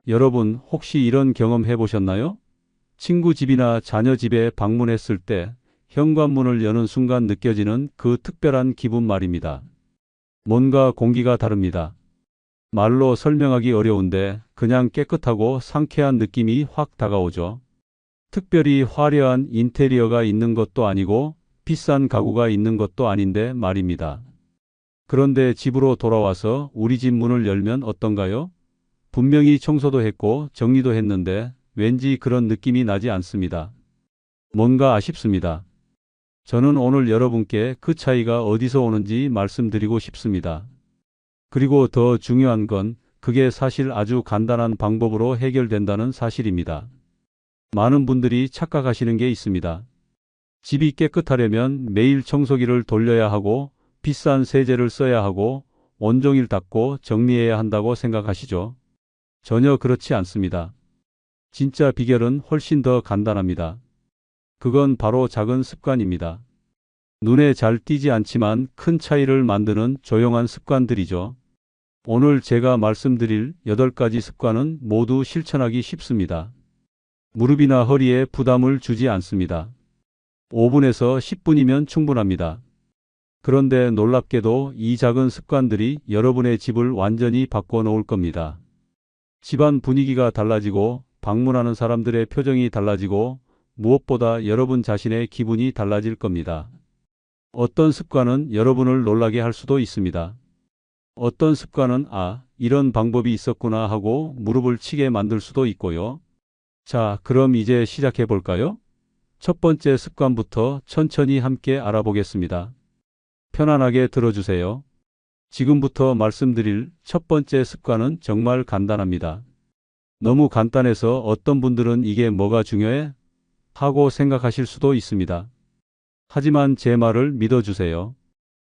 여러분 혹시 이런 경험 해보셨나요? 친구 집이나 자녀 집에 방문했을 때 현관문을 여는 순간 느껴지는 그 특별한 기분 말입니다. 뭔가 공기가 다릅니다. 말로 설명하기 어려운데 그냥 깨끗하고 상쾌한 느낌이 확 다가오죠. 특별히 화려한 인테리어가 있는 것도 아니고 비싼 가구가 있는 것도 아닌데 말입니다. 그런데 집으로 돌아와서 우리 집 문을 열면 어떤가요? 분명히 청소도 했고 정리도 했는데 왠지 그런 느낌이 나지 않습니다. 뭔가 아쉽습니다. 저는 오늘 여러분께 그 차이가 어디서 오는지 말씀드리고 싶습니다. 그리고 더 중요한 건 그게 사실 아주 간단한 방법으로 해결된다는 사실입니다. 많은 분들이 착각하시는 게 있습니다. 집이 깨끗하려면 매일 청소기를 돌려야 하고 비싼 세제를 써야 하고 온종일 닦고 정리해야 한다고 생각하시죠? 전혀 그렇지 않습니다. 진짜 비결은 훨씬 더 간단합니다. 그건 바로 작은 습관입니다. 눈에 잘 띄지 않지만 큰 차이를 만드는 조용한 습관들이죠. 오늘 제가 말씀드릴 8가지 습관은 모두 실천하기 쉽습니다. 무릎이나 허리에 부담을 주지 않습니다. 5분에서 10분이면 충분합니다. 그런데 놀랍게도 이 작은 습관들이 여러분의 집을 완전히 바꿔 놓을 겁니다. 집안 분위기가 달라지고 방문하는 사람들의 표정이 달라지고 무엇보다 여러분 자신의 기분이 달라질 겁니다. 어떤 습관은 여러분을 놀라게 할 수도 있습니다. 어떤 습관은 이런 방법이 있었구나 하고 무릎을 치게 만들 수도 있고요. 자, 그럼 이제 시작해 볼까요? 첫 번째 습관부터 천천히 함께 알아보겠습니다. 편안하게 들어주세요. 지금부터 말씀드릴 첫 번째 습관은 정말 간단합니다. 너무 간단해서 어떤 분들은 이게 뭐가 중요해? 하고 생각하실 수도 있습니다. 하지만 제 말을 믿어주세요.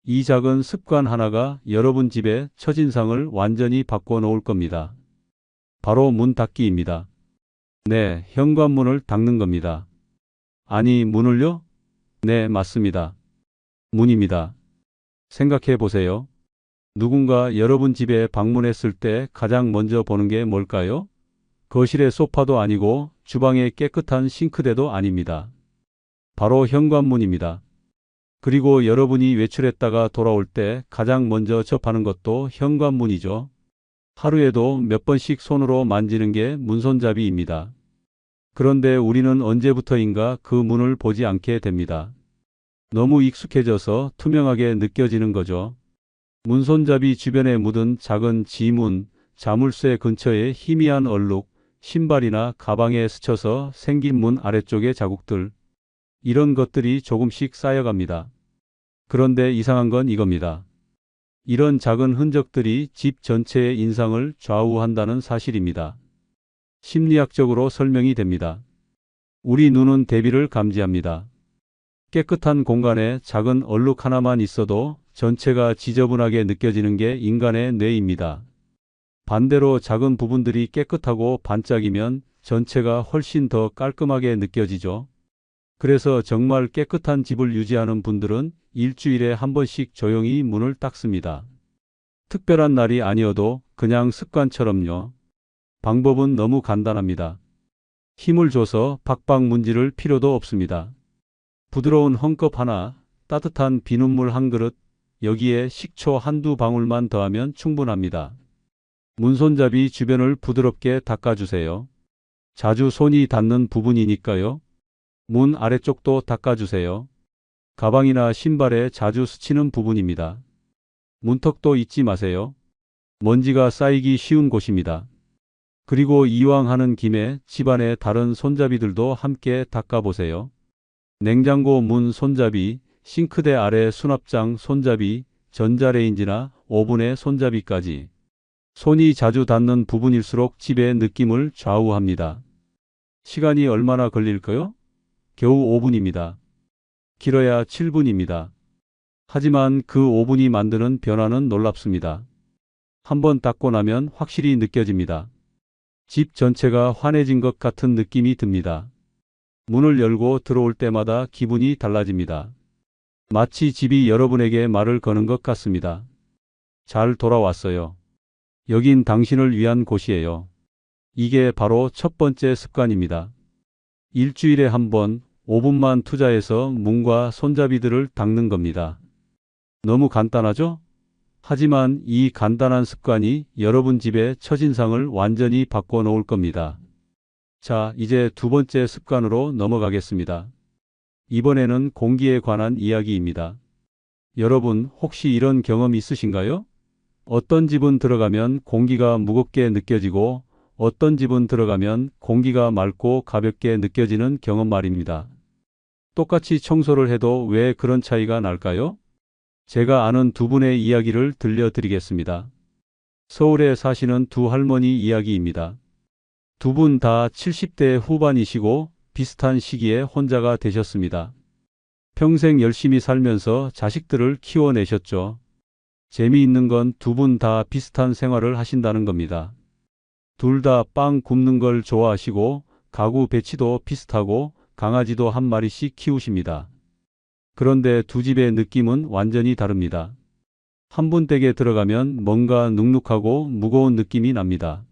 이 작은 습관 하나가 여러분 집의 첫인상을 완전히 바꿔 놓을 겁니다. 바로 문 닫기입니다. 네, 현관문을 닫는 겁니다. 아니, 문을요? 네, 맞습니다. 문입니다. 생각해 보세요. 누군가 여러분 집에 방문했을 때 가장 먼저 보는 게 뭘까요? 거실의 소파도 아니고 주방의 깨끗한 싱크대도 아닙니다. 바로 현관문입니다. 그리고 여러분이 외출했다가 돌아올 때 가장 먼저 접하는 것도 현관문이죠. 하루에도 몇 번씩 손으로 만지는 게 문손잡이입니다. 그런데 우리는 언제부터인가 그 문을 보지 않게 됩니다. 너무 익숙해져서 투명하게 느껴지는 거죠. 문손잡이 주변에 묻은 작은 지문, 자물쇠 근처에 희미한 얼룩, 신발이나 가방에 스쳐서 생긴 문 아래쪽의 자국들. 이런 것들이 조금씩 쌓여갑니다. 그런데 이상한 건 이겁니다. 이런 작은 흔적들이 집 전체의 인상을 좌우한다는 사실입니다. 심리학적으로 설명이 됩니다. 우리 눈은 대비를 감지합니다. 깨끗한 공간에 작은 얼룩 하나만 있어도 전체가 지저분하게 느껴지는 게 인간의 뇌입니다. 반대로 작은 부분들이 깨끗하고 반짝이면 전체가 훨씬 더 깔끔하게 느껴지죠. 그래서 정말 깨끗한 집을 유지하는 분들은 일주일에 한 번씩 조용히 문을 닦습니다. 특별한 날이 아니어도 그냥 습관처럼요. 방법은 너무 간단합니다. 힘을 줘서 박박 문지를 필요도 없습니다. 부드러운 헝겊 하나, 따뜻한 비눗물 한 그릇, 여기에 식초 한두 방울만 더하면 충분합니다. 문손잡이 주변을 부드럽게 닦아주세요. 자주 손이 닿는 부분이니까요. 문 아래쪽도 닦아주세요. 가방이나 신발에 자주 스치는 부분입니다. 문턱도 잊지 마세요. 먼지가 쌓이기 쉬운 곳입니다. 그리고 이왕 하는 김에 집안의 다른 손잡이들도 함께 닦아보세요. 냉장고 문 손잡이, 싱크대 아래 수납장 손잡이, 전자레인지나 오븐의 손잡이까지. 손이 자주 닿는 부분일수록 집의 느낌을 좌우합니다. 시간이 얼마나 걸릴까요? 겨우 5분입니다. 길어야 7분입니다. 하지만 그 5분이 만드는 변화는 놀랍습니다. 한번 닦고 나면 확실히 느껴집니다. 집 전체가 환해진 것 같은 느낌이 듭니다. 문을 열고 들어올 때마다 기분이 달라집니다. 마치 집이 여러분에게 말을 거는 것 같습니다. 잘 돌아왔어요. 여긴 당신을 위한 곳이에요. 이게 바로 첫 번째 습관입니다. 일주일에 한 번 5분만 투자해서 문과 손잡이들을 닦는 겁니다. 너무 간단하죠? 하지만 이 간단한 습관이 여러분 집의 첫인상을 완전히 바꿔 놓을 겁니다. 자, 이제 두 번째 습관으로 넘어가겠습니다. 이번에는 공기에 관한 이야기입니다. 여러분, 혹시 이런 경험 있으신가요? 어떤 집은 들어가면 공기가 무겁게 느껴지고 어떤 집은 들어가면 공기가 맑고 가볍게 느껴지는 경험 말입니다. 똑같이 청소를 해도 왜 그런 차이가 날까요? 제가 아는 두 분의 이야기를 들려드리겠습니다. 서울에 사시는 두 할머니 이야기입니다. 두 분 다 70대 후반이시고 비슷한 시기에 혼자가 되셨습니다. 평생 열심히 살면서 자식들을 키워내셨죠. 재미있는 건 두 분 다 비슷한 생활을 하신다는 겁니다. 둘 다 빵 굽는 걸 좋아하시고 가구 배치도 비슷하고 강아지도 한 마리씩 키우십니다. 그런데 두 집의 느낌은 완전히 다릅니다. 한 분 댁에 들어가면 뭔가 눅눅하고 무거운 느낌이 납니다.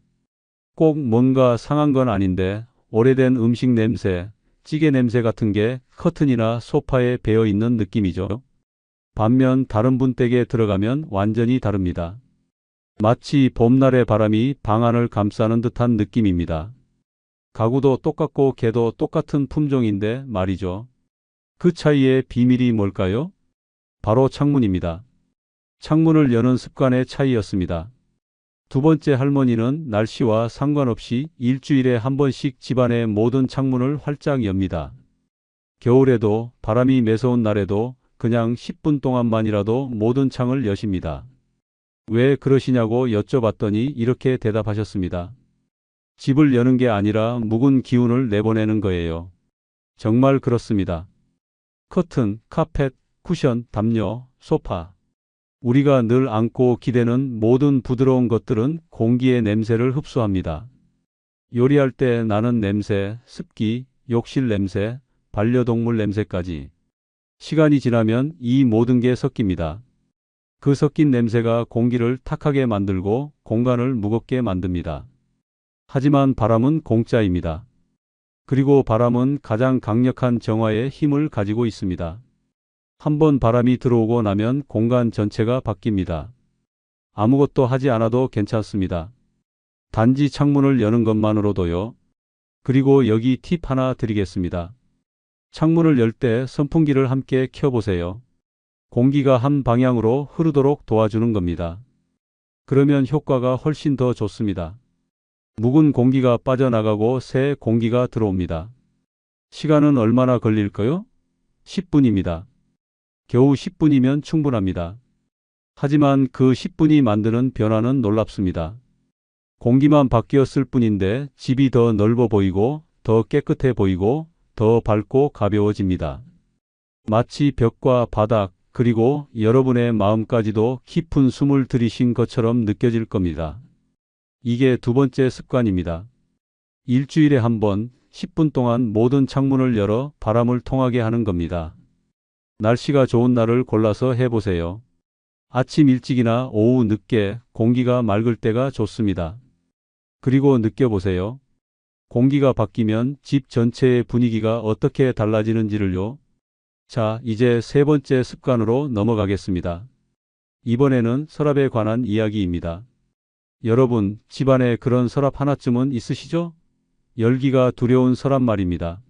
꼭 뭔가 상한 건 아닌데 오래된 음식 냄새, 찌개 냄새 같은 게 커튼이나 소파에 배어 있는 느낌이죠. 반면 다른 분 댁에 들어가면 완전히 다릅니다. 마치 봄날의 바람이 방 안을 감싸는 듯한 느낌입니다. 가구도 똑같고 개도 똑같은 품종인데 말이죠. 그 차이의 비밀이 뭘까요? 바로 창문입니다. 창문을 여는 습관의 차이였습니다. 두 번째 할머니는 날씨와 상관없이 일주일에 한 번씩 집안의 모든 창문을 활짝 엽니다. 겨울에도 바람이 매서운 날에도 그냥 10분 동안만이라도 모든 창을 여십니다. 왜 그러시냐고 여쭤봤더니 이렇게 대답하셨습니다. 집을 여는 게 아니라 묵은 기운을 내보내는 거예요. 정말 그렇습니다. 커튼, 카펫, 쿠션, 담요, 소파. 우리가 늘 안고 기대는 모든 부드러운 것들은 공기의 냄새를 흡수합니다. 요리할 때 나는 냄새, 습기, 욕실 냄새, 반려동물 냄새까지. 시간이 지나면 이 모든 게 섞입니다. 그 섞인 냄새가 공기를 탁하게 만들고 공간을 무겁게 만듭니다. 하지만 바람은 공짜입니다. 그리고 바람은 가장 강력한 정화의 힘을 가지고 있습니다. 한번 바람이 들어오고 나면 공간 전체가 바뀝니다. 아무것도 하지 않아도 괜찮습니다. 단지 창문을 여는 것만으로도요. 그리고 여기 팁 하나 드리겠습니다. 창문을 열 때 선풍기를 함께 켜보세요. 공기가 한 방향으로 흐르도록 도와주는 겁니다. 그러면 효과가 훨씬 더 좋습니다. 묵은 공기가 빠져나가고 새 공기가 들어옵니다. 시간은 얼마나 걸릴까요? 10분입니다. 겨우 10분이면 충분합니다. 하지만 그 10분이 만드는 변화는 놀랍습니다. 공기만 바뀌었을 뿐인데 집이 더 넓어 보이고 더 깨끗해 보이고 더 밝고 가벼워집니다. 마치 벽과 바닥 그리고 여러분의 마음까지도 깊은 숨을 들이신 것처럼 느껴질 겁니다. 이게 두 번째 습관입니다. 일주일에 한 번 10분 동안 모든 창문을 열어 바람을 통하게 하는 겁니다. 날씨가 좋은 날을 골라서 해보세요. 아침 일찍이나 오후 늦게 공기가 맑을 때가 좋습니다. 그리고 느껴보세요. 공기가 바뀌면 집 전체의 분위기가 어떻게 달라지는지를요. 자, 이제 세 번째 습관으로 넘어가겠습니다. 이번에는 서랍에 관한 이야기입니다. 여러분, 집안에 그런 서랍 하나쯤은 있으시죠? 열기가 두려운 서랍 말입니다.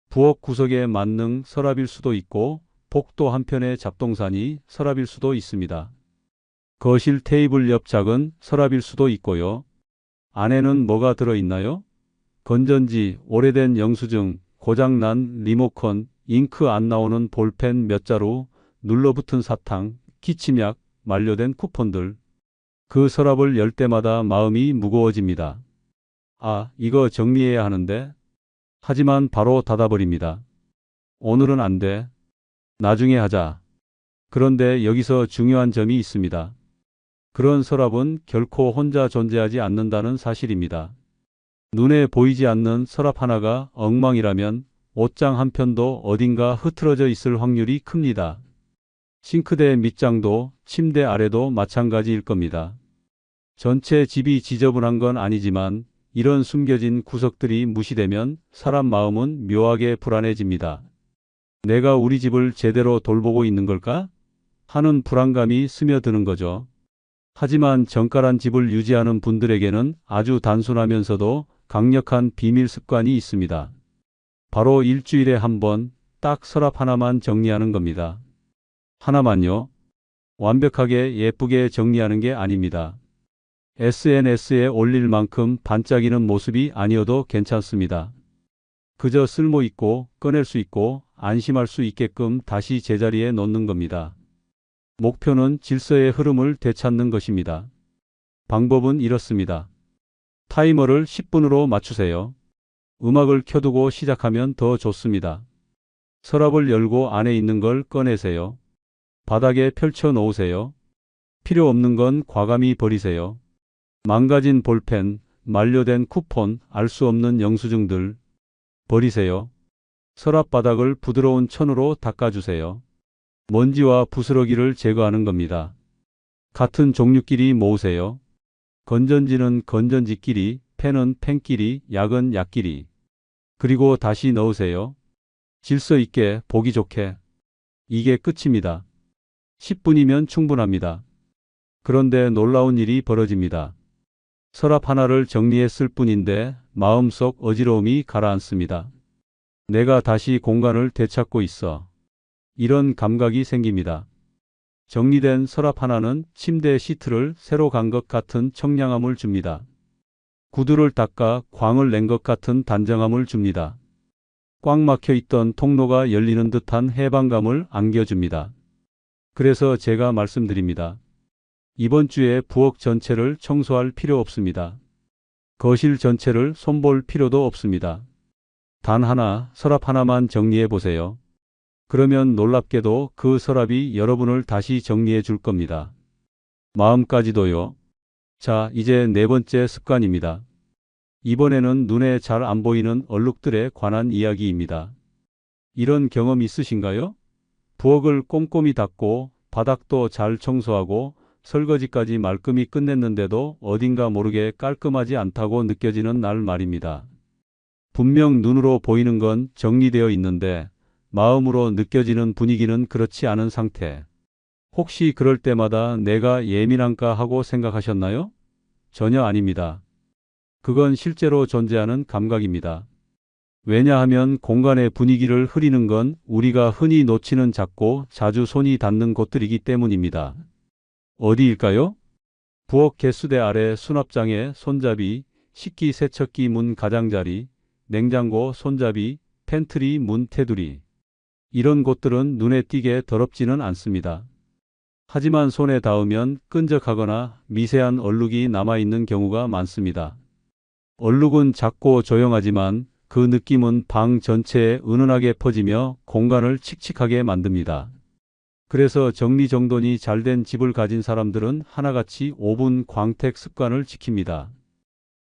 부엌 구석에 만능 서랍일 수도 있고 복도 한편의 잡동사니 서랍일 수도 있습니다. 거실 테이블 옆 작은 서랍일 수도 있고요. 안에는 뭐가 들어있나요? 건전지, 오래된 영수증, 고장난 리모컨, 잉크 안 나오는 볼펜 몇 자루, 눌러붙은 사탕, 기침약, 만료된 쿠폰들. 그 서랍을 열 때마다 마음이 무거워집니다. 아, 이거 정리해야 하는데. 하지만 바로 닫아버립니다. 오늘은 안 돼. 나중에 하자. 그런데 여기서 중요한 점이 있습니다. 그런 서랍은 결코 혼자 존재하지 않는다는 사실입니다. 눈에 보이지 않는 서랍 하나가 엉망이라면 옷장 한 편도 어딘가 흐트러져 있을 확률이 큽니다. 싱크대 밑장도 침대 아래도 마찬가지일 겁니다. 전체 집이 지저분한 건 아니지만 이런 숨겨진 구석들이 무시되면 사람 마음은 묘하게 불안해집니다. 내가 우리 집을 제대로 돌보고 있는 걸까? 하는 불안감이 스며드는 거죠. 하지만 정갈한 집을 유지하는 분들에게는 아주 단순하면서도 강력한 비밀 습관이 있습니다. 바로 일주일에 한 번 딱 서랍 하나만 정리하는 겁니다. 하나만요. 완벽하게 예쁘게 정리하는 게 아닙니다. SNS에 올릴 만큼 반짝이는 모습이 아니어도 괜찮습니다. 그저 쓸모 있고 꺼낼 수 있고 안심할 수 있게끔 다시 제자리에 놓는 겁니다. 목표는 질서의 흐름을 되찾는 것입니다. 방법은 이렇습니다. 타이머를 10분으로 맞추세요. 음악을 켜두고 시작하면 더 좋습니다. 서랍을 열고 안에 있는 걸 꺼내세요. 바닥에 펼쳐 놓으세요. 필요 없는 건 과감히 버리세요. 망가진 볼펜, 만료된 쿠폰, 알 수 없는 영수증들 버리세요. 서랍 바닥을 부드러운 천으로 닦아주세요. 먼지와 부스러기를 제거하는 겁니다. 같은 종류끼리 모으세요. 건전지는 건전지끼리, 펜은 펜끼리, 약은 약끼리. 그리고 다시 넣으세요. 질서 있게, 보기 좋게. 이게 끝입니다. 10분이면 충분합니다. 그런데 놀라운 일이 벌어집니다. 서랍 하나를 정리했을 뿐인데 마음속 어지러움이 가라앉습니다. 내가 다시 공간을 되찾고 있어. 이런 감각이 생깁니다. 정리된 서랍 하나는 침대 시트를 새로 간 것 같은 청량함을 줍니다. 구두를 닦아 광을 낸 것 같은 단정함을 줍니다. 꽉 막혀 있던 통로가 열리는 듯한 해방감을 안겨줍니다. 그래서 제가 말씀드립니다. 이번 주에 부엌 전체를 청소할 필요 없습니다. 거실 전체를 손볼 필요도 없습니다. 단 하나, 서랍 하나만 정리해 보세요. 그러면 놀랍게도 그 서랍이 여러분을 다시 정리해 줄 겁니다. 마음까지도요. 자, 이제 네 번째 습관입니다. 이번에는 눈에 잘 안 보이는 얼룩들에 관한 이야기입니다. 이런 경험 있으신가요? 부엌을 꼼꼼히 닦고 바닥도 잘 청소하고 설거지까지 말끔히 끝냈는데도 어딘가 모르게 깔끔하지 않다고 느껴지는 날 말입니다. 분명 눈으로 보이는 건 정리되어 있는데 마음으로 느껴지는 분위기는 그렇지 않은 상태. 혹시 그럴 때마다 내가 예민한가 하고 생각하셨나요? 전혀 아닙니다. 그건 실제로 존재하는 감각입니다. 왜냐하면 공간의 분위기를 흐리는 건 우리가 흔히 놓치는 작고 자주 손이 닿는 곳들이기 때문입니다. 어디일까요? 부엌 개수대 아래 수납장에 손잡이, 식기세척기 문 가장자리, 냉장고 손잡이, 팬트리 문 테두리. 이런 곳들은 눈에 띄게 더럽지는 않습니다. 하지만 손에 닿으면 끈적하거나 미세한 얼룩이 남아있는 경우가 많습니다. 얼룩은 작고 조용하지만 그 느낌은 방 전체에 은은하게 퍼지며 공간을 칙칙하게 만듭니다. 그래서 정리정돈이 잘된 집을 가진 사람들은 하나같이 5분 광택 습관을 지킵니다.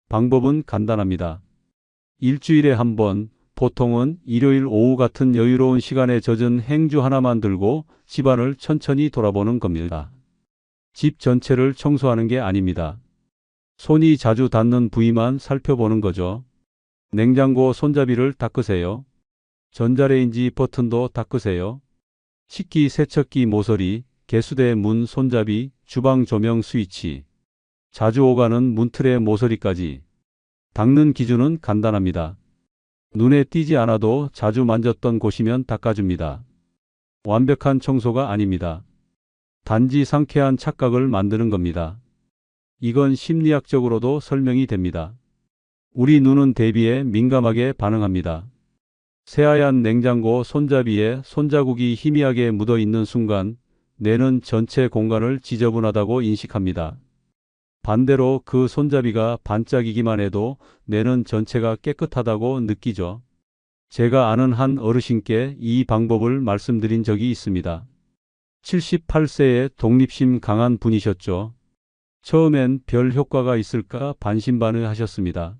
방법은 간단합니다. 일주일에 한 번, 보통은 일요일 오후 같은 여유로운 시간에 젖은 행주 하나만 들고 집안을 천천히 돌아보는 겁니다. 집 전체를 청소하는 게 아닙니다. 손이 자주 닿는 부위만 살펴보는 거죠. 냉장고 손잡이를 닦으세요. 전자레인지 버튼도 닦으세요. 식기세척기 모서리, 개수대 문 손잡이, 주방 조명 스위치, 자주 오가는 문틀의 모서리까지. 닦는 기준은 간단합니다. 눈에 띄지 않아도 자주 만졌던 곳이면 닦아줍니다. 완벽한 청소가 아닙니다. 단지 상쾌한 착각을 만드는 겁니다. 이건 심리학적으로도 설명이 됩니다. 우리 눈은 대비에 민감하게 반응합니다. 새하얀 냉장고 손잡이에 손자국이 희미하게 묻어 있는 순간 뇌는 전체 공간을 지저분하다고 인식합니다. 반대로 그 손잡이가 반짝이기만 해도 뇌는 전체가 깨끗하다고 느끼죠. 제가 아는 한 어르신께 이 방법을 말씀드린 적이 있습니다. 78세의 독립심 강한 분이셨죠. 처음엔 별 효과가 있을까 반신반의하셨습니다.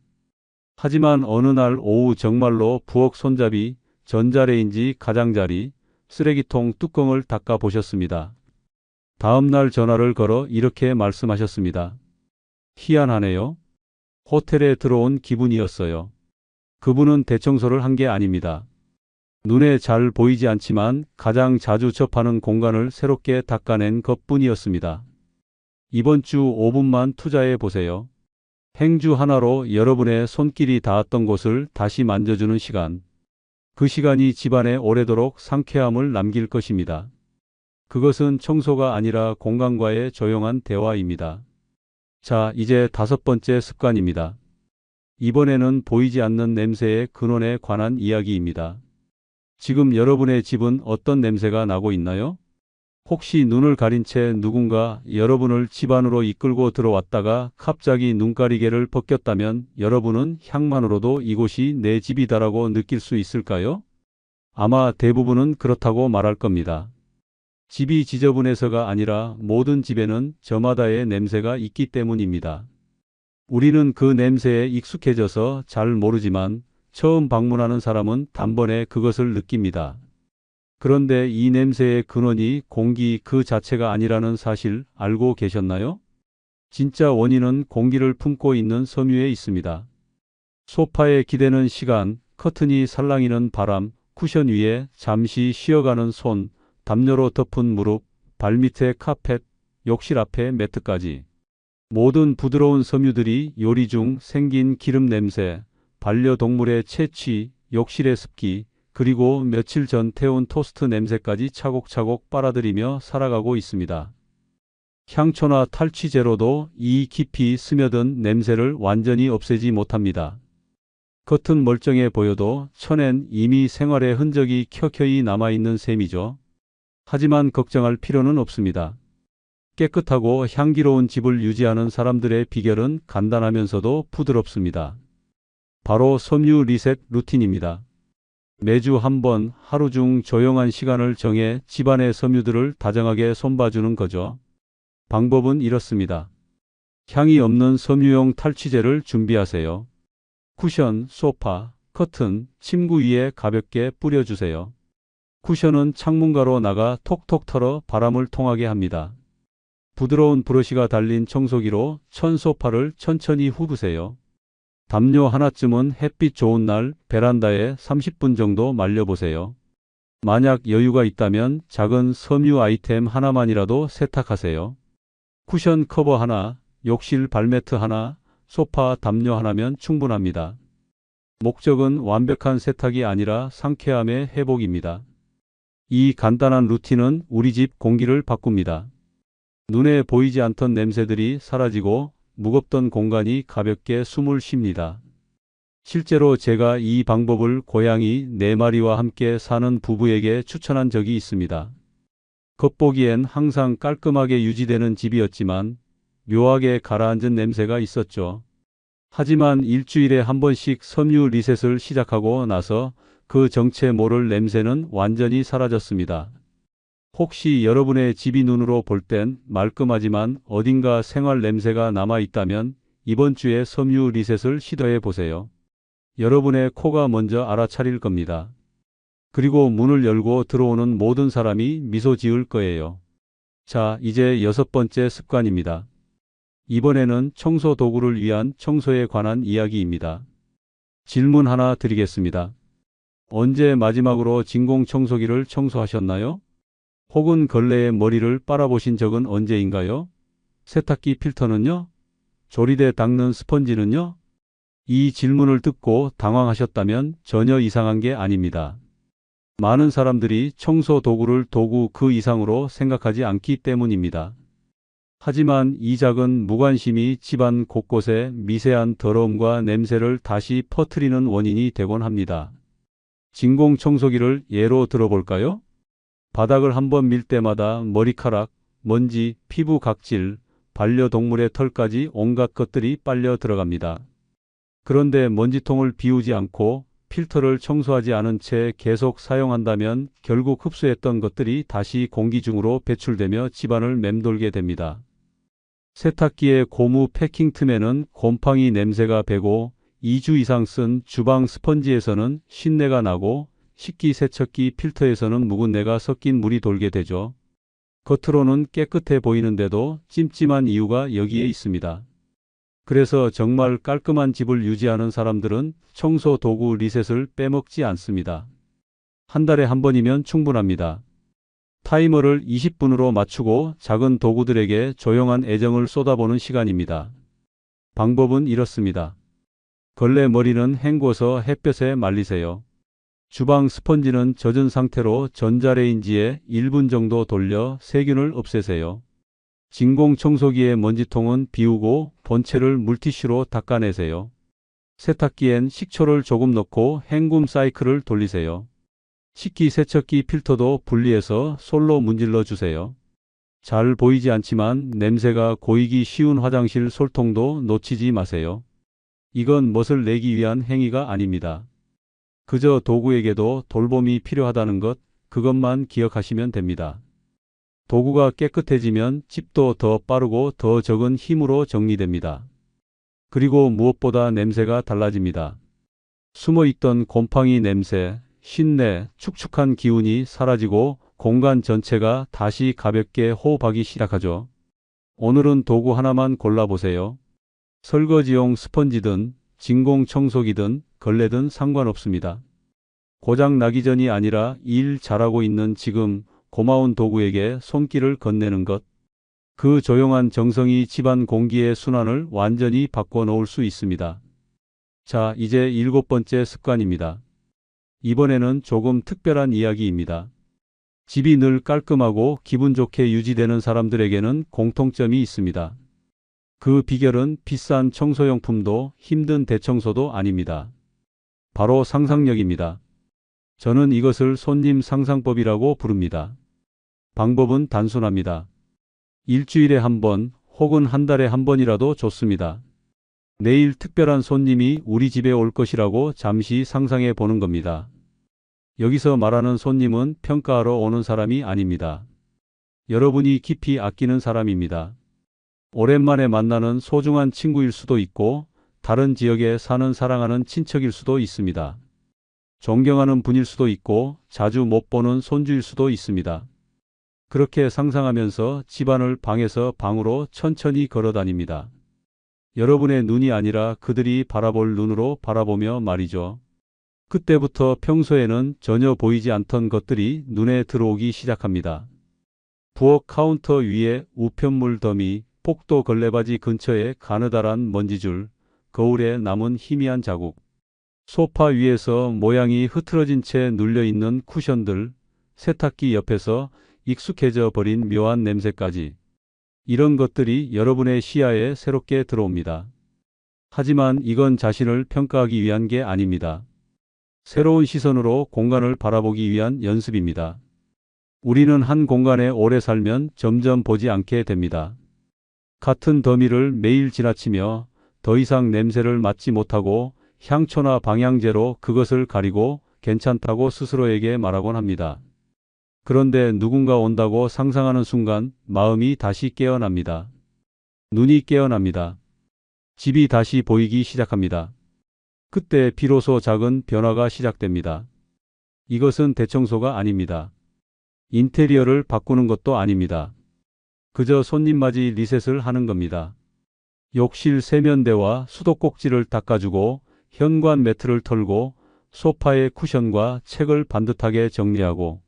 하지만 어느 날 오후 정말로 부엌 손잡이, 전자레인지 가장자리, 쓰레기통 뚜껑을 닦아 보셨습니다. 다음 날 전화를 걸어 이렇게 말씀하셨습니다. 희한하네요. 호텔에 들어온 기분이었어요. 그분은 대청소를 한 게 아닙니다. 눈에 잘 보이지 않지만 가장 자주 접하는 공간을 새롭게 닦아낸 것뿐이었습니다. 이번 주 5분만 투자해 보세요. 행주 하나로 여러분의 손길이 닿았던 곳을 다시 만져주는 시간. 그 시간이 집안에 오래도록 상쾌함을 남길 것입니다. 그것은 청소가 아니라 공간과의 조용한 대화입니다. 자, 이제 5번째 습관입니다. 이번에는 보이지 않는 냄새의 근원에 관한 이야기입니다. 지금 여러분의 집은 어떤 냄새가 나고 있나요? 혹시 눈을 가린 채 누군가 여러분을 집 안으로 이끌고 들어왔다가 갑자기 눈가리개를 벗겼다면 여러분은 향만으로도 이곳이 내 집이다라고 느낄 수 있을까요? 아마 대부분은 그렇다고 말할 겁니다. 집이 지저분해서가 아니라 모든 집에는 저마다의 냄새가 있기 때문입니다. 우리는 그 냄새에 익숙해져서 잘 모르지만 처음 방문하는 사람은 단번에 그것을 느낍니다. 그런데 이 냄새의 근원이 공기 그 자체가 아니라는 사실 알고 계셨나요? 진짜 원인은 공기를 품고 있는 섬유에 있습니다. 소파에 기대는 시간, 커튼이 살랑이는 바람, 쿠션 위에 잠시 쉬어가는 손, 담요로 덮은 무릎, 발밑의 카펫, 욕실 앞의 매트까지. 모든 부드러운 섬유들이 요리 중 생긴 기름 냄새, 반려동물의 채취, 욕실의 습기, 그리고 며칠 전 태운 토스트 냄새까지 차곡차곡 빨아들이며 살아가고 있습니다. 향초나 탈취제로도 이 깊이 스며든 냄새를 완전히 없애지 못합니다. 겉은 멀쩡해 보여도 천엔 이미 생활의 흔적이 켜켜이 남아있는 셈이죠. 하지만 걱정할 필요는 없습니다. 깨끗하고 향기로운 집을 유지하는 사람들의 비결은 간단하면서도 부드럽습니다. 바로 섬유 리셋 루틴입니다. 매주 한 번 하루 중 조용한 시간을 정해 집안의 섬유들을 다정하게 손봐주는 거죠. 방법은 이렇습니다. 향이 없는 섬유용 탈취제를 준비하세요. 쿠션, 소파, 커튼, 침구 위에 가볍게 뿌려주세요. 쿠션은 창문가로 나가 톡톡 털어 바람을 통하게 합니다. 부드러운 브러쉬가 달린 청소기로 천 소파를 천천히 훑으세요. 담요 하나쯤은 햇빛 좋은 날 베란다에 30분 정도 말려보세요. 만약 여유가 있다면 작은 섬유 아이템 하나만이라도 세탁하세요. 쿠션 커버 하나, 욕실 발매트 하나, 소파 담요 하나면 충분합니다. 목적은 완벽한 세탁이 아니라 상쾌함의 회복입니다. 이 간단한 루틴은 우리 집 공기를 바꿉니다. 눈에 보이지 않던 냄새들이 사라지고 무겁던 공간이 가볍게 숨을 쉽니다. 실제로 제가 이 방법을 고양이 4마리와 함께 사는 부부에게 추천한 적이 있습니다. 겉보기엔 항상 깔끔하게 유지되는 집이었지만 묘하게 가라앉은 냄새가 있었죠. 하지만 일주일에 한 번씩 섬유 리셋을 시작하고 나서 그 정체 모를 냄새는 완전히 사라졌습니다. 혹시 여러분의 집이 눈으로 볼 땐 말끔하지만 어딘가 생활 냄새가 남아 있다면 이번 주에 섬유 리셋을 시도해 보세요. 여러분의 코가 먼저 알아차릴 겁니다. 그리고 문을 열고 들어오는 모든 사람이 미소 지을 거예요. 자, 이제 6번째 습관입니다. 이번에는 청소 도구를 위한 청소에 관한 이야기입니다. 질문 하나 드리겠습니다. 언제 마지막으로 진공 청소기를 청소하셨나요? 혹은 걸레에 머리를 빨아보신 적은 언제인가요? 세탁기 필터는요? 조리대 닦는 스펀지는요? 이 질문을 듣고 당황하셨다면 전혀 이상한 게 아닙니다. 많은 사람들이 청소 도구를 도구 그 이상으로 생각하지 않기 때문입니다. 하지만 이 작은 무관심이 집안 곳곳에 미세한 더러움과 냄새를 다시 퍼뜨리는 원인이 되곤 합니다. 진공 청소기를 예로 들어볼까요? 바닥을 한번 밀 때마다 머리카락, 먼지, 피부 각질, 반려동물의 털까지 온갖 것들이 빨려 들어갑니다. 그런데 먼지통을 비우지 않고 필터를 청소하지 않은 채 계속 사용한다면 결국 흡수했던 것들이 다시 공기 중으로 배출되며 집안을 맴돌게 됩니다. 세탁기의 고무 패킹 틈에는 곰팡이 냄새가 배고 2주 이상 쓴 주방 스펀지에서는 신내가 나고 식기세척기 필터에서는 묵은내가 섞인 물이 돌게 되죠. 겉으로는 깨끗해 보이는데도 찜찜한 이유가 여기에 있습니다. 그래서 정말 깔끔한 집을 유지하는 사람들은 청소 도구 리셋을 빼먹지 않습니다. 한 달에 한 번이면 충분합니다. 타이머를 20분으로 맞추고 작은 도구들에게 조용한 애정을 쏟아보는 시간입니다. 방법은 이렇습니다. 걸레 머리는 헹궈서 햇볕에 말리세요. 주방 스펀지는 젖은 상태로 전자레인지에 1분 정도 돌려 세균을 없애세요. 진공 청소기의 먼지통은 비우고 본체를 물티슈로 닦아내세요. 세탁기엔 식초를 조금 넣고 헹굼 사이클을 돌리세요. 식기세척기 필터도 분리해서 솔로 문질러 주세요. 잘 보이지 않지만 냄새가 고이기 쉬운 화장실 솔통도 놓치지 마세요. 이건 멋을 내기 위한 행위가 아닙니다. 그저 도구에게도 돌봄이 필요하다는 것, 그것만 기억하시면 됩니다. 도구가 깨끗해지면 집도 더 빠르고 더 적은 힘으로 정리됩니다. 그리고 무엇보다 냄새가 달라집니다. 숨어있던 곰팡이 냄새, 쉰내, 축축한 기운이 사라지고 공간 전체가 다시 가볍게 호흡하기 시작하죠. 오늘은 도구 하나만 골라보세요. 설거지용 스펀지든 진공 청소기든 걸레든 상관없습니다. 고장 나기 전이 아니라 일 잘하고 있는 지금 고마운 도구에게 손길을 건네는 것. 그 조용한 정성이 집안 공기의 순환을 완전히 바꿔놓을 수 있습니다. 자, 이제 7번째 습관입니다. 이번에는 조금 특별한 이야기입니다. 집이 늘 깔끔하고 기분 좋게 유지되는 사람들에게는 공통점이 있습니다. 그 비결은 비싼 청소용품도 힘든 대청소도 아닙니다. 바로 상상력입니다. 저는 이것을 손님 상상법이라고 부릅니다. 방법은 단순합니다. 일주일에 한 번 혹은 한 달에 한 번이라도 좋습니다. 내일 특별한 손님이 우리 집에 올 것이라고 잠시 상상해 보는 겁니다. 여기서 말하는 손님은 평가하러 오는 사람이 아닙니다. 여러분이 깊이 아끼는 사람입니다. 오랜만에 만나는 소중한 친구일 수도 있고 다른 지역에 사는 사랑하는 친척일 수도 있습니다. 존경하는 분일 수도 있고 자주 못 보는 손주일 수도 있습니다. 그렇게 상상하면서 집안을 방에서 방으로 천천히 걸어 다닙니다. 여러분의 눈이 아니라 그들이 바라볼 눈으로 바라보며 말이죠. 그때부터 평소에는 전혀 보이지 않던 것들이 눈에 들어오기 시작합니다. 부엌 카운터 위에 우편물 더미, 복도 걸레바지 근처에 가느다란 먼지줄, 거울에 남은 희미한 자국, 소파 위에서 모양이 흐트러진 채 눌려있는 쿠션들, 세탁기 옆에서 익숙해져 버린 묘한 냄새까지. 이런 것들이 여러분의 시야에 새롭게 들어옵니다. 하지만 이건 자신을 평가하기 위한 게 아닙니다. 새로운 시선으로 공간을 바라보기 위한 연습입니다. 우리는 한 공간에 오래 살면 점점 보지 않게 됩니다. 같은 더미를 매일 지나치며 더 이상 냄새를 맡지 못하고 향초나 방향제로 그것을 가리고 괜찮다고 스스로에게 말하곤 합니다. 그런데 누군가 온다고 상상하는 순간 마음이 다시 깨어납니다. 눈이 깨어납니다. 집이 다시 보이기 시작합니다. 그때 비로소 작은 변화가 시작됩니다. 이것은 대청소가 아닙니다. 인테리어를 바꾸는 것도 아닙니다. 그저 손님맞이 리셋을 하는 겁니다. 욕실 세면대와 수도꼭지를 닦아주고 현관 매트를 털고 소파의 쿠션과 책을 반듯하게 정리하고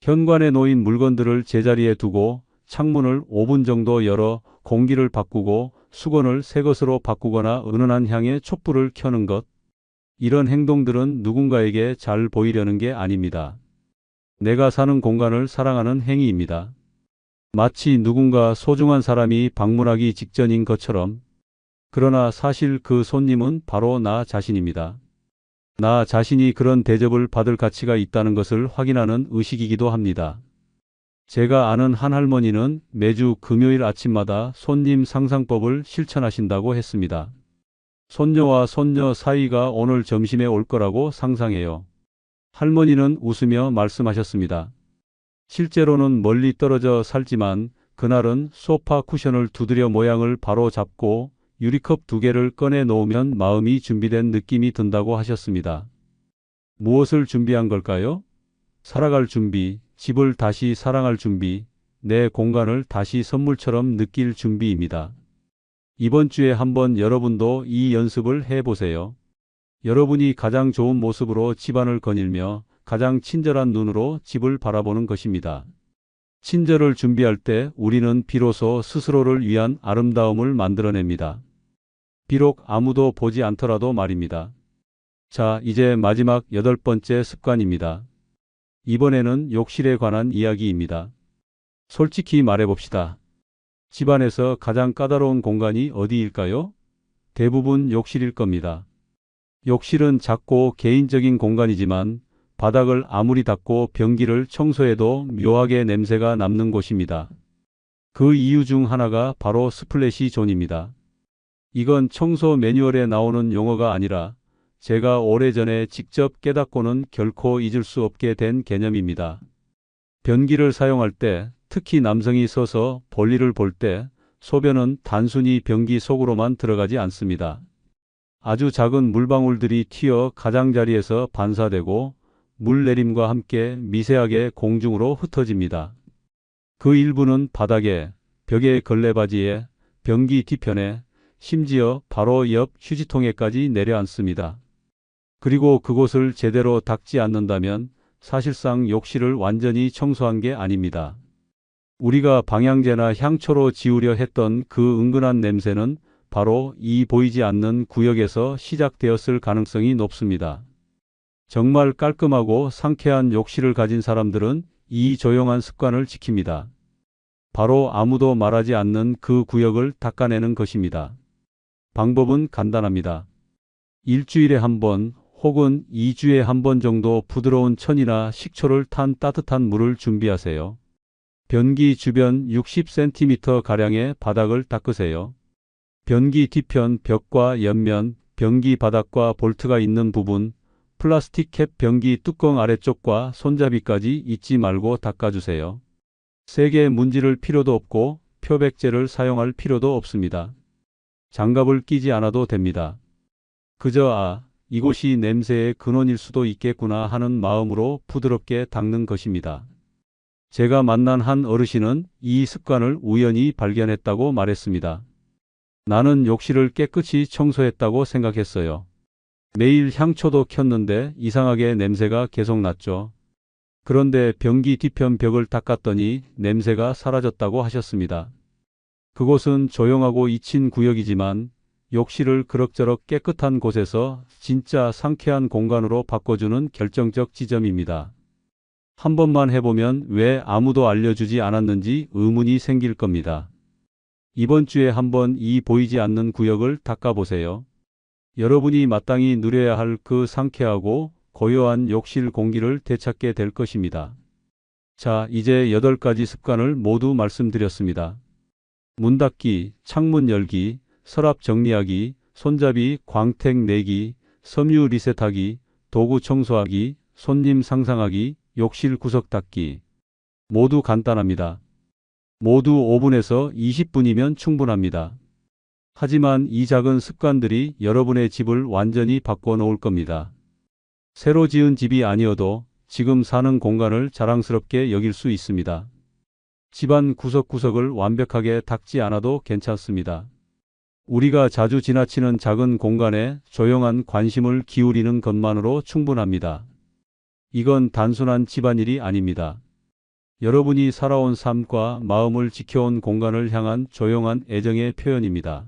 현관에 놓인 물건들을 제자리에 두고 창문을 5분 정도 열어 공기를 바꾸고 수건을 새 것으로 바꾸거나 은은한 향의 촛불을 켜는 것. 이런 행동들은 누군가에게 잘 보이려는 게 아닙니다. 내가 사는 공간을 사랑하는 행위입니다. 마치 누군가 소중한 사람이 방문하기 직전인 것처럼. 그러나 사실 그 손님은 바로 나 자신입니다. 나 자신이 그런 대접을 받을 가치가 있다는 것을 확인하는 의식이기도 합니다. 제가 아는 한 할머니는 매주 금요일 아침마다 손님 상상법을 실천하신다고 했습니다. 손녀와 손녀 사이가 오늘 점심에 올 거라고 상상해요. 할머니는 웃으며 말씀하셨습니다. 실제로는 멀리 떨어져 살지만 그날은 소파 쿠션을 두드려 모양을 바로 잡고 유리컵 2개를 꺼내 놓으면 마음이 준비된 느낌이 든다고 하셨습니다. 무엇을 준비한 걸까요? 살아갈 준비, 집을 다시 사랑할 준비, 내 공간을 다시 선물처럼 느낄 준비입니다. 이번 주에 한번 여러분도 이 연습을 해보세요. 여러분이 가장 좋은 모습으로 집안을 거닐며 가장 친절한 눈으로 집을 바라보는 것입니다. 친절을 준비할 때 우리는 비로소 스스로를 위한 아름다움을 만들어냅니다. 비록 아무도 보지 않더라도 말입니다. 자, 이제 마지막 8번째 습관입니다. 이번에는 욕실에 관한 이야기입니다. 솔직히 말해봅시다. 집안에서 가장 까다로운 공간이 어디일까요? 대부분 욕실일 겁니다. 욕실은 작고 개인적인 공간이지만 바닥을 아무리 닦고 변기를 청소해도 묘하게 냄새가 남는 곳입니다. 그 이유 중 하나가 바로 스플래시 존입니다. 이건 청소 매뉴얼에 나오는 용어가 아니라 제가 오래전에 직접 깨닫고는 결코 잊을 수 없게 된 개념입니다. 변기를 사용할 때, 특히 남성이 서서 볼일을 볼 때 소변은 단순히 변기 속으로만 들어가지 않습니다. 아주 작은 물방울들이 튀어 가장자리에서 반사되고 물 내림과 함께 미세하게 공중으로 흩어집니다. 그 일부는 바닥에, 벽에 걸레바지에, 변기 뒤편에, 심지어 바로 옆 휴지통에까지 내려앉습니다. 그리고 그곳을 제대로 닦지 않는다면 사실상 욕실을 완전히 청소한 게 아닙니다. 우리가 방향제나 향초로 지우려 했던 그 은근한 냄새는 바로 이 보이지 않는 구역에서 시작되었을 가능성이 높습니다. 정말 깔끔하고 상쾌한 욕실을 가진 사람들은 이 조용한 습관을 지킵니다. 바로 아무도 말하지 않는 그 구역을 닦아내는 것입니다. 방법은 간단합니다. 일주일에 한 번 혹은 2주에 한 번 정도 부드러운 천이나 식초를 탄 따뜻한 물을 준비하세요. 변기 주변 60cm 가량의 바닥을 닦으세요. 변기 뒤편 벽과 옆면, 변기 바닥과 볼트가 있는 부분, 플라스틱 캡 변기 뚜껑 아래쪽과 손잡이까지 잊지 말고 닦아주세요. 세게 문지를 필요도 없고 표백제를 사용할 필요도 없습니다. 장갑을 끼지 않아도 됩니다. 그저 이곳이 냄새의 근원일 수도 있겠구나 하는 마음으로 부드럽게 닦는 것입니다. 제가 만난 한 어르신은 이 습관을 우연히 발견했다고 말했습니다. 나는 욕실을 깨끗이 청소했다고 생각했어요. 매일 향초도 켰는데 이상하게 냄새가 계속 났죠. 그런데 변기 뒤편 벽을 닦았더니 냄새가 사라졌다고 하셨습니다. 그곳은 조용하고 잊힌 구역이지만 욕실을 그럭저럭 깨끗한 곳에서 진짜 상쾌한 공간으로 바꿔주는 결정적 지점입니다. 한 번만 해보면 왜 아무도 알려주지 않았는지 의문이 생길 겁니다. 이번 주에 한번 이 보이지 않는 구역을 닦아보세요. 여러분이 마땅히 누려야 할 그 상쾌하고 고요한 욕실 공기를 되찾게 될 것입니다. 자, 이제 8가지 습관을 모두 말씀드렸습니다. 문 닫기, 창문 열기, 서랍 정리하기, 손잡이 광택 내기, 섬유 리셋하기, 도구 청소하기, 손님 상상하기, 욕실 구석 닦기. 모두 간단합니다. 모두 5분에서 20분이면 충분합니다. 하지만 이 작은 습관들이 여러분의 집을 완전히 바꿔놓을 겁니다. 새로 지은 집이 아니어도 지금 사는 공간을 자랑스럽게 여길 수 있습니다. 집안 구석구석을 완벽하게 닦지 않아도 괜찮습니다. 우리가 자주 지나치는 작은 공간에 조용한 관심을 기울이는 것만으로 충분합니다. 이건 단순한 집안일이 아닙니다. 여러분이 살아온 삶과 마음을 지켜온 공간을 향한 조용한 애정의 표현입니다.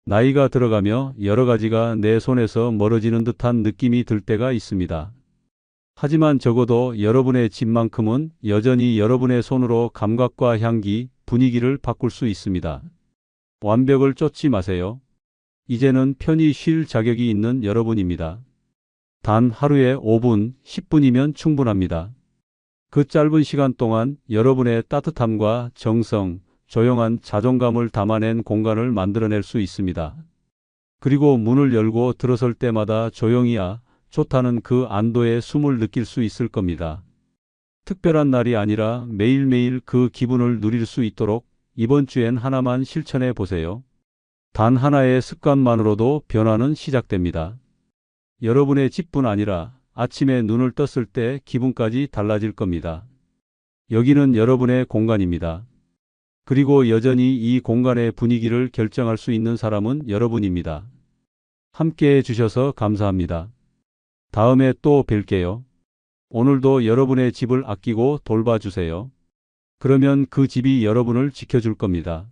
나이가 들어가며 여러 가지가 내 손에서 멀어지는 듯한 느낌이 들 때가 있습니다. 하지만 적어도 여러분의 집만큼은 여전히 여러분의 손으로 감각과 향기, 분위기를 바꿀 수 있습니다. 완벽을 쫓지 마세요. 이제는 편히 쉴 자격이 있는 여러분입니다. 단 하루에 5분, 10분이면 충분합니다. 그 짧은 시간 동안 여러분의 따뜻함과 정성, 조용한 자존감을 담아낸 공간을 만들어낼 수 있습니다. 그리고 문을 열고 들어설 때마다 조용히 좋다는 그 안도의 숨을 느낄 수 있을 겁니다. 특별한 날이 아니라 매일매일 그 기분을 누릴 수 있도록 이번 주엔 하나만 실천해 보세요. 단 하나의 습관만으로도 변화는 시작됩니다. 여러분의 집뿐 아니라 아침에 눈을 떴을 때 기분까지 달라질 겁니다. 여기는 여러분의 공간입니다. 그리고 여전히 이 공간의 분위기를 결정할 수 있는 사람은 여러분입니다. 함께 해주셔서 감사합니다. 다음에 또 뵐게요. 오늘도 여러분의 집을 아끼고 돌봐주세요. 그러면 그 집이 여러분을 지켜줄 겁니다.